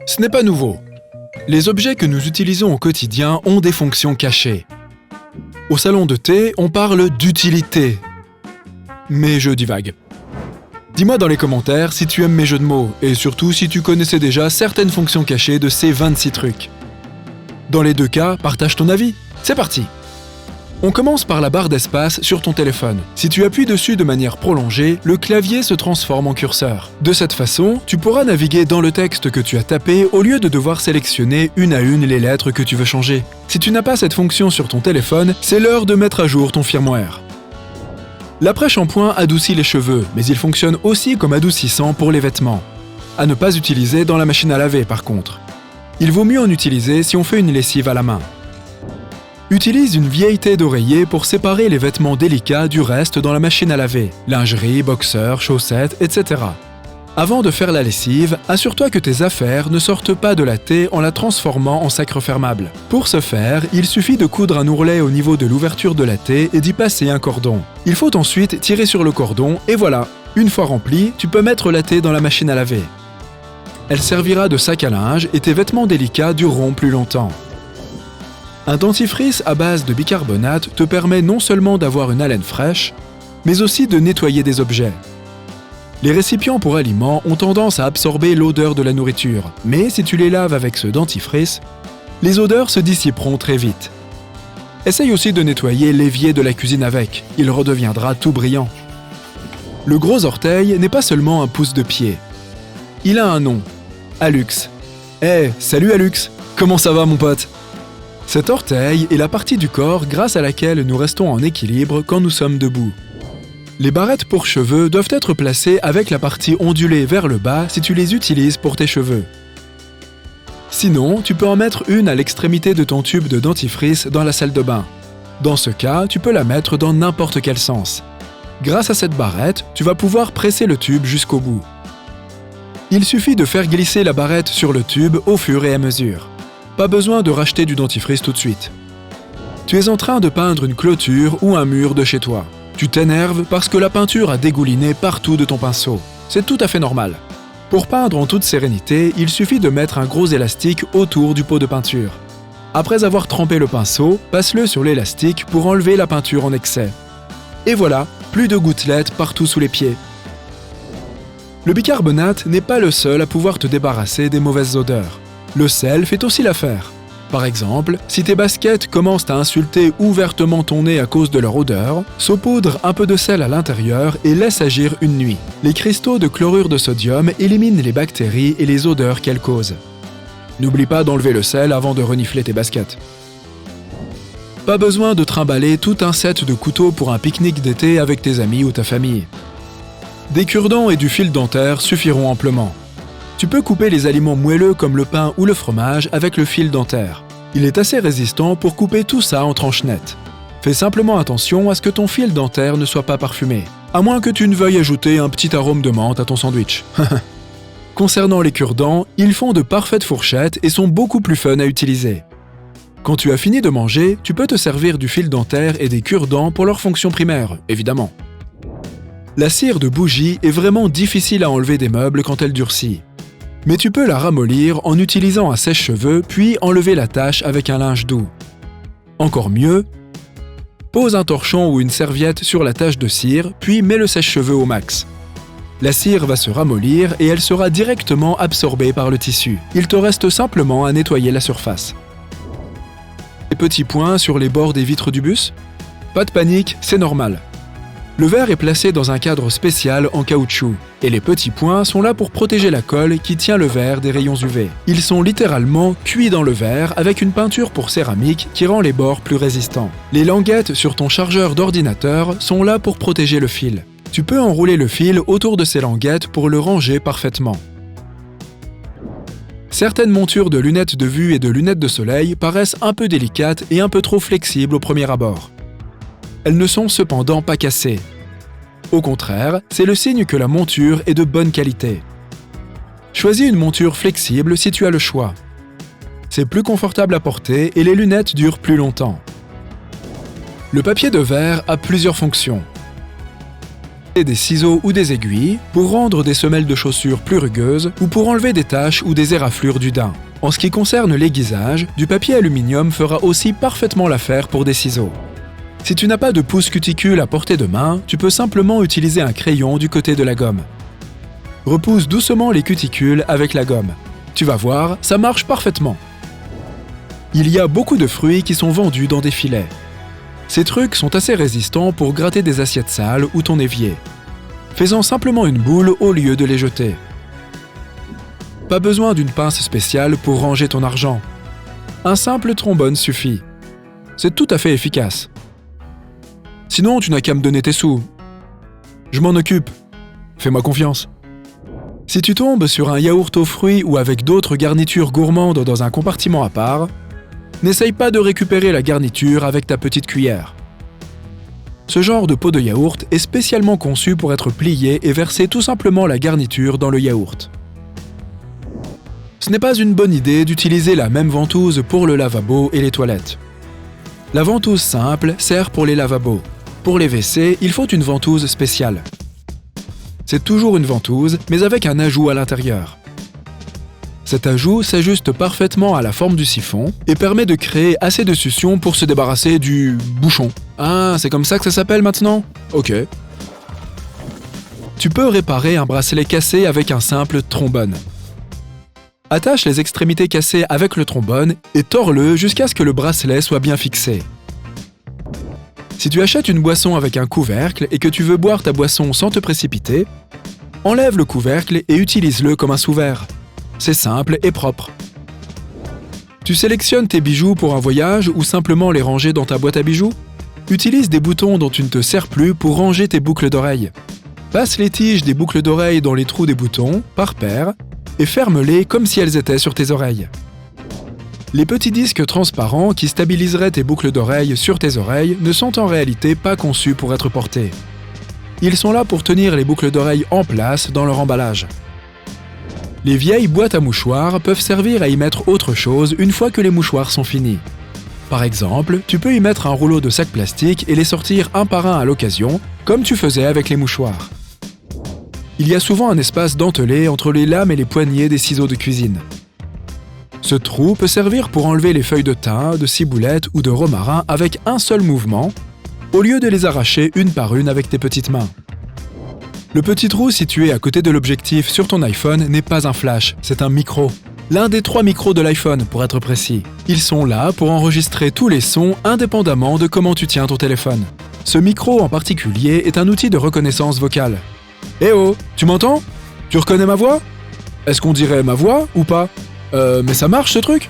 Ce n'est pas nouveau. Les objets que nous utilisons au quotidien ont des fonctions cachées. Au salon de thé, on parle d'utilité. Mais je divague. Dis-moi dans les commentaires si tu aimes mes jeux de mots et surtout si tu connaissais déjà certaines fonctions cachées de ces 26 trucs. Dans les deux cas, partage ton avis. C'est parti! On commence par la barre d'espace sur ton téléphone. Si tu appuies dessus de manière prolongée, le clavier se transforme en curseur. De cette façon, tu pourras naviguer dans le texte que tu as tapé au lieu de devoir sélectionner une à une les lettres que tu veux changer. Si tu n'as pas cette fonction sur ton téléphone, c'est l'heure de mettre à jour ton firmware. L'après-shampoing adoucit les cheveux, mais il fonctionne aussi comme adoucissant pour les vêtements. À ne pas utiliser dans la machine à laver par contre. Il vaut mieux en utiliser si on fait une lessive à la main. Utilise une vieille taie d'oreiller pour séparer les vêtements délicats du reste dans la machine à laver, lingerie, boxeurs, chaussettes, etc. Avant de faire la lessive, assure-toi que tes affaires ne sortent pas de la taie en la transformant en sac refermable. Pour ce faire, il suffit de coudre un ourlet au niveau de l'ouverture de la taie et d'y passer un cordon. Il faut ensuite tirer sur le cordon et voilà, une fois rempli, tu peux mettre la taie dans la machine à laver. Elle servira de sac à linge et tes vêtements délicats dureront plus longtemps. Un dentifrice à base de bicarbonate te permet non seulement d'avoir une haleine fraîche, mais aussi de nettoyer des objets. Les récipients pour aliments ont tendance à absorber l'odeur de la nourriture, mais si tu les laves avec ce dentifrice, les odeurs se dissiperont très vite. Essaye aussi de nettoyer l'évier de la cuisine avec, il redeviendra tout brillant. Le gros orteil n'est pas seulement un pouce de pied. Il a un nom, Hallux. Salut Hallux, comment ça va mon pote ? Cet orteil est la partie du corps grâce à laquelle nous restons en équilibre quand nous sommes debout. Les barrettes pour cheveux doivent être placées avec la partie ondulée vers le bas si tu les utilises pour tes cheveux. Sinon, tu peux en mettre une à l'extrémité de ton tube de dentifrice dans la salle de bain. Dans ce cas, tu peux la mettre dans n'importe quel sens. Grâce à cette barrette, tu vas pouvoir presser le tube jusqu'au bout. Il suffit de faire glisser la barrette sur le tube au fur et à mesure. Pas besoin de racheter du dentifrice tout de suite. Tu es en train de peindre une clôture ou un mur de chez toi. Tu t'énerves parce que la peinture a dégouliné partout de ton pinceau. C'est tout à fait normal. Pour peindre en toute sérénité, il suffit de mettre un gros élastique autour du pot de peinture. Après avoir trempé le pinceau, passe-le sur l'élastique pour enlever la peinture en excès. Et voilà, plus de gouttelettes partout sous les pieds. Le bicarbonate n'est pas le seul à pouvoir te débarrasser des mauvaises odeurs. Le sel fait aussi l'affaire. Par exemple, si tes baskets commencent à insulter ouvertement ton nez à cause de leur odeur, saupoudre un peu de sel à l'intérieur et laisse agir une nuit. Les cristaux de chlorure de sodium éliminent les bactéries et les odeurs qu'elles causent. N'oublie pas d'enlever le sel avant de renifler tes baskets. Pas besoin de trimballer tout un set de couteaux pour un pique-nique d'été avec tes amis ou ta famille. Des cure-dents et du fil dentaire suffiront amplement. Tu peux couper les aliments moelleux comme le pain ou le fromage avec le fil dentaire. Il est assez résistant pour couper tout ça en tranches nettes. Fais simplement attention à ce que ton fil dentaire ne soit pas parfumé, à moins que tu ne veuilles ajouter un petit arôme de menthe à ton sandwich. Concernant les cure-dents, ils font de parfaites fourchettes et sont beaucoup plus fun à utiliser. Quand tu as fini de manger, tu peux te servir du fil dentaire et des cure-dents pour leur fonction primaire, évidemment. La cire de bougie est vraiment difficile à enlever des meubles quand elle durcit. Mais tu peux la ramollir en utilisant un sèche-cheveux puis enlever la tache avec un linge doux. Encore mieux, pose un torchon ou une serviette sur la tache de cire puis mets le sèche-cheveux au max. La cire va se ramollir et elle sera directement absorbée par le tissu. Il te reste simplement à nettoyer la surface. Les petits points sur les bords des vitres du bus ? Pas de panique, c'est normal. Le verre est placé dans un cadre spécial en caoutchouc, et les petits points sont là pour protéger la colle qui tient le verre des rayons UV. Ils sont littéralement cuits dans le verre avec une peinture pour céramique qui rend les bords plus résistants. Les languettes sur ton chargeur d'ordinateur sont là pour protéger le fil. Tu peux enrouler le fil autour de ces languettes pour le ranger parfaitement. Certaines montures de lunettes de vue et de lunettes de soleil paraissent un peu délicates et un peu trop flexibles au premier abord. Elles ne sont cependant pas cassées. Au contraire, c'est le signe que la monture est de bonne qualité. Choisis une monture flexible si tu as le choix. C'est plus confortable à porter et les lunettes durent plus longtemps. Le papier de verre a plusieurs fonctions. des ciseaux ou des aiguilles pour rendre des semelles de chaussures plus rugueuses ou pour enlever des taches ou des éraflures du daim. En ce qui concerne l'aiguisage, du papier aluminium fera aussi parfaitement l'affaire pour des ciseaux. Si tu n'as pas de pouce cuticule à portée de main, tu peux simplement utiliser un crayon du côté de la gomme. Repousse doucement les cuticules avec la gomme. Tu vas voir, ça marche parfaitement. Il y a beaucoup de fruits qui sont vendus dans des filets. Ces trucs sont assez résistants pour gratter des assiettes sales ou ton évier. Fais-en simplement une boule au lieu de les jeter. Pas besoin d'une pince spéciale pour ranger ton argent. Un simple trombone suffit. C'est tout à fait efficace. Sinon, tu n'as qu'à me donner tes sous. Je m'en occupe. Fais-moi confiance. Si tu tombes sur un yaourt aux fruits ou avec d'autres garnitures gourmandes dans un compartiment à part, n'essaye pas de récupérer la garniture avec ta petite cuillère. Ce genre de pot de yaourt est spécialement conçu pour être plié et verser tout simplement la garniture dans le yaourt. Ce n'est pas une bonne idée d'utiliser la même ventouse pour le lavabo et les toilettes. La ventouse simple sert pour les lavabos. Pour les WC, il faut une ventouse spéciale. C'est toujours une ventouse, mais avec un ajout à l'intérieur. Cet ajout s'ajuste parfaitement à la forme du siphon et permet de créer assez de succion pour se débarrasser du bouchon. Ah, c'est comme ça que ça s'appelle maintenant ? Ok. Tu peux réparer un bracelet cassé avec un simple trombone. Attache les extrémités cassées avec le trombone et tords-le jusqu'à ce que le bracelet soit bien fixé. Si tu achètes une boisson avec un couvercle et que tu veux boire ta boisson sans te précipiter, enlève le couvercle et utilise-le comme un sous-verre. C'est simple et propre. Tu sélectionnes tes bijoux pour un voyage ou simplement les ranger dans ta boîte à bijoux ? Utilise des boutons dont tu ne te sers plus pour ranger tes boucles d'oreilles. Passe les tiges des boucles d'oreilles dans les trous des boutons, par paire, et ferme-les comme si elles étaient sur tes oreilles. Les petits disques transparents qui stabiliseraient tes boucles d'oreilles sur tes oreilles ne sont en réalité pas conçus pour être portés. Ils sont là pour tenir les boucles d'oreilles en place dans leur emballage. Les vieilles boîtes à mouchoirs peuvent servir à y mettre autre chose une fois que les mouchoirs sont finis. Par exemple, tu peux y mettre un rouleau de sacs plastiques et les sortir un par un à l'occasion, comme tu faisais avec les mouchoirs. Il y a souvent un espace dentelé entre les lames et les poignées des ciseaux de cuisine. Ce trou peut servir pour enlever les feuilles de thym, de ciboulette ou de romarin avec un seul mouvement, au lieu de les arracher une par une avec tes petites mains. Le petit trou situé à côté de l'objectif sur ton iPhone n'est pas un flash, c'est un micro. L'un des 3 micros de l'iPhone, pour être précis. Ils sont là pour enregistrer tous les sons indépendamment de comment tu tiens ton téléphone. Ce micro en particulier est un outil de reconnaissance vocale. Eh oh, tu m'entends ? Tu reconnais ma voix ? Est-ce qu'on dirait ma voix ou pas ? Mais ça marche ce truc ?